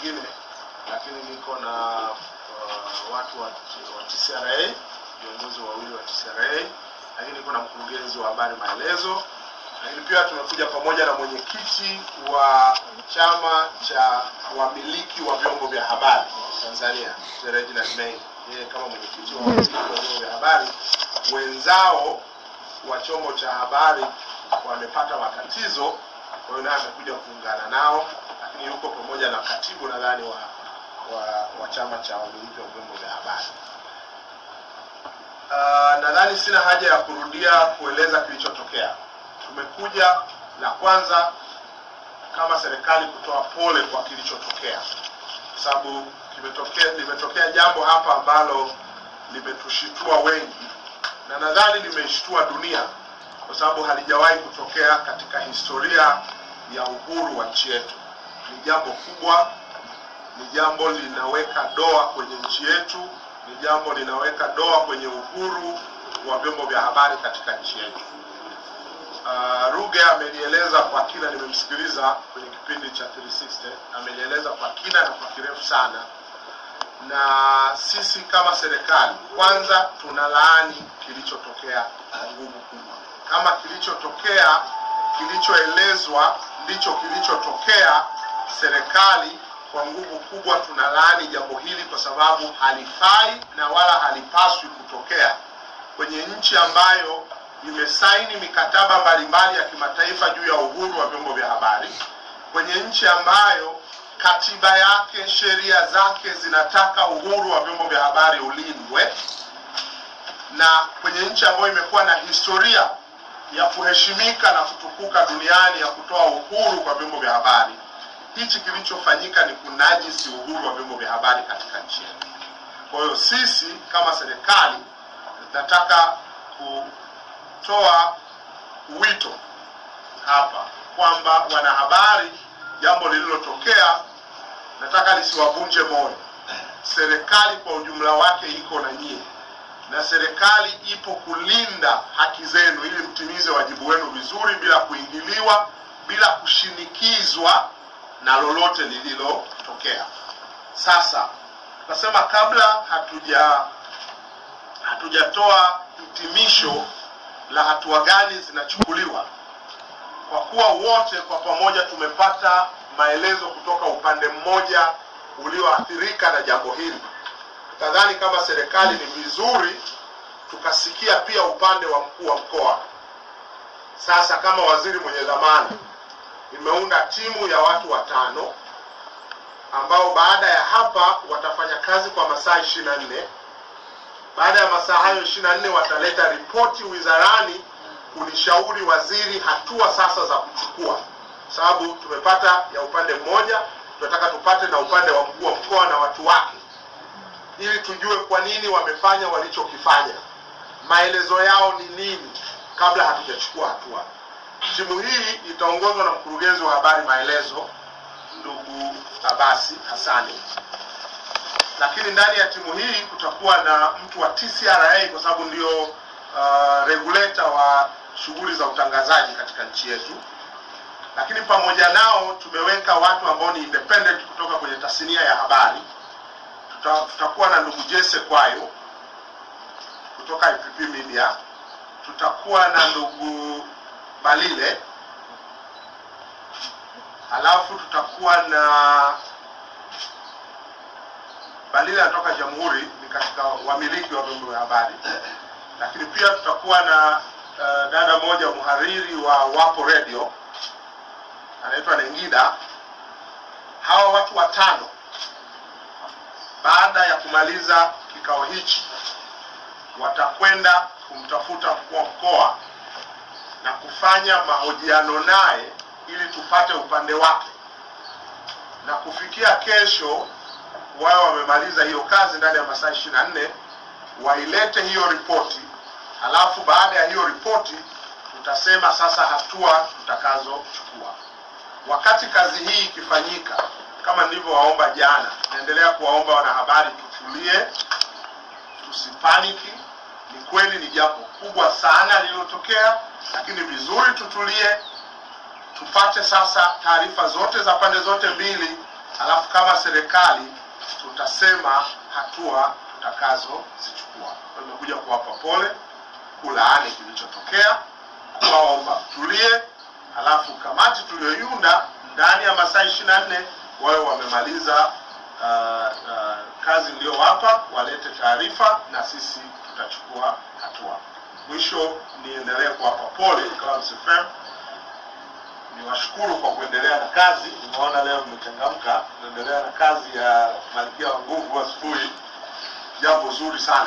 mwingine, lakini niko na watu wa TCRA, viongozi wawili wa TCRA, lakini niko na mkurugenzi wa habari maelezo, lakini pia tumekuja pamoja na mwenyekiti wa chama cha wamiliki wa vyombo vya habari Tanzania, Reginald Mengi. Yeye kama mwenyekiti wa wamiliki wa vyombo vya habari, wenzao wa chombo cha habari wamepata matatizo, kwa hiyo naye amekuja kuungana nao, lakini yuko pamoja na katibu nadhani wa chama cha wamiliki wa vyombo vya habari. Nadhani sina haja ya kurudia kueleza kilichotokea. Tumekuja la kwanza kama serikali kutoa pole kwa kilichotokea, kwa sababu limetokea jambo hapa ambalo limetushitua wengi, na nadhani limeshtua dunia, kwa sababu halijawahi kutokea katika historia ya uhuru wa nchi yetu. Ni jambo kubwa, ni jambo linaweka doa kwenye nchi yetu, ni jambo linaweka doa kwenye uhuru wa vyombo vya habari katika nchi yetu. Ruge amenieleza kwa kina, nimemsikiliza kwenye kipindi cha 360, amenieleza kwa kina na kwa kirefu sana. Na sisi kama serikali, kwanza tunalaani kilichotokea kwa nguvu kubwa. Kama kilichotokea, kilichoelezwa ndicho kilichotokea, serikali kwa nguvu kubwa tunalaani jambo hili, kwa sababu halifai na wala halipaswi kutokea kwenye nchi ambayo imesaini mikataba mbalimbali ya kimataifa juu ya uhuru wa vyombo vya habari, kwenye nchi ambayo katiba yake, sheria zake zinataka uhuru wa vyombo vya habari ulindwe, na kwenye nchi ambayo imekuwa na historia ya kuheshimika na kutukuka duniani ya kutoa uhuru kwa vyombo vya habari. Hichi kilichofanyika ni kunajisi uhuru wa vyombo vya habari katika nchi yetu. Kwa hiyo sisi kama serikali nataka kutoa wito hapa kwamba wanahabari, jambo lililotokea nataka lisiwavunje moyo. Serikali kwa ujumla wake iko na nyie, na serikali ipo kulinda haki zenu ili mtimize wajibu wenu vizuri, bila kuingiliwa, bila kushinikizwa na lolote lililotokea. Sasa tunasema kabla hatujatoa hitimisho la hatua gani zinachukuliwa, kwa kuwa wote kwa pamoja tumepata maelezo kutoka upande mmoja ulioathirika na jambo hili, nadhani kama serikali ni vizuri tukasikia pia upande wa mkuu wa mkoa. Sasa kama waziri mwenye dhamana, nimeunda timu ya watu 5 ambao baada ya hapa watafanya kazi kwa masaa 24. Baada ya masaa hayo 24 wataleta ripoti wizarani kunishauri waziri hatua sasa za kuchukua, sababu tumepata ya upande mmoja, tunataka tupate na upande wa mkuu wa mkoa na watu wake, ili tujue kwa nini wamefanya walichokifanya, maelezo yao ni nini kabla hatujachukua hatua. Timu hii itaongozwa na mkurugenzi wa habari maelezo ndugu Abasi Hassani, lakini ndani ya timu hii kutakuwa na mtu wa TCRA kwa sababu ndio regulator wa shughuli za utangazaji katika nchi yetu. Lakini pamoja nao tumeweka watu ambao ni independent kutoka kwenye tasnia ya habari. Tutakuwa na ndugu Jesse Kwayo kutoka IPP Media, tutakuwa na ndugu Balile, halafu tutakuwa na Balile anatoka Jamhuri, ni katika wamiliki wa vyombo vya habari. Lakini pia tutakuwa na dada moja mhariri wa Wapo Radio anaitwa Nengida. Hawa watu 5 baada ya kumaliza kikao hichi watakwenda kumtafuta mkuu wa mkoa na kufanya mahojiano naye ili tupate upande wake, na kufikia kesho wao wamemaliza hiyo kazi ndani ya masaa 24, wailete hiyo ripoti. Halafu baada ya hiyo ripoti tutasema sasa hatua tutakazochukua. Wakati kazi hii ikifanyika, kama nilivyowaomba jana, naendelea kuwaomba wanahabari tutulie, tusipaniki. Ni kweli ni jambo kubwa sana lililotokea, lakini vizuri tutulie, tupate sasa taarifa zote za pande zote mbili, Alafu kama serikali tutasema hatua tutakazozichukua. Nimekuja kuwapa pole, kulaani kilichotokea, kuwaomba mtulie. Alafu kamati tuliyoiunda ndani ya masaa 24 wao wamemaliza kazi niliyowapa, walete taarifa na sisi tutachukua hatua. Mwisho niendelee kuwapa pole Clouds FM. Niwashukuru kwa kuendelea na kazi. Nimeona leo mmechangamka, kuendelea na kazi ya Malkia wa Nguvu asubuhi. Jambo zuri sana.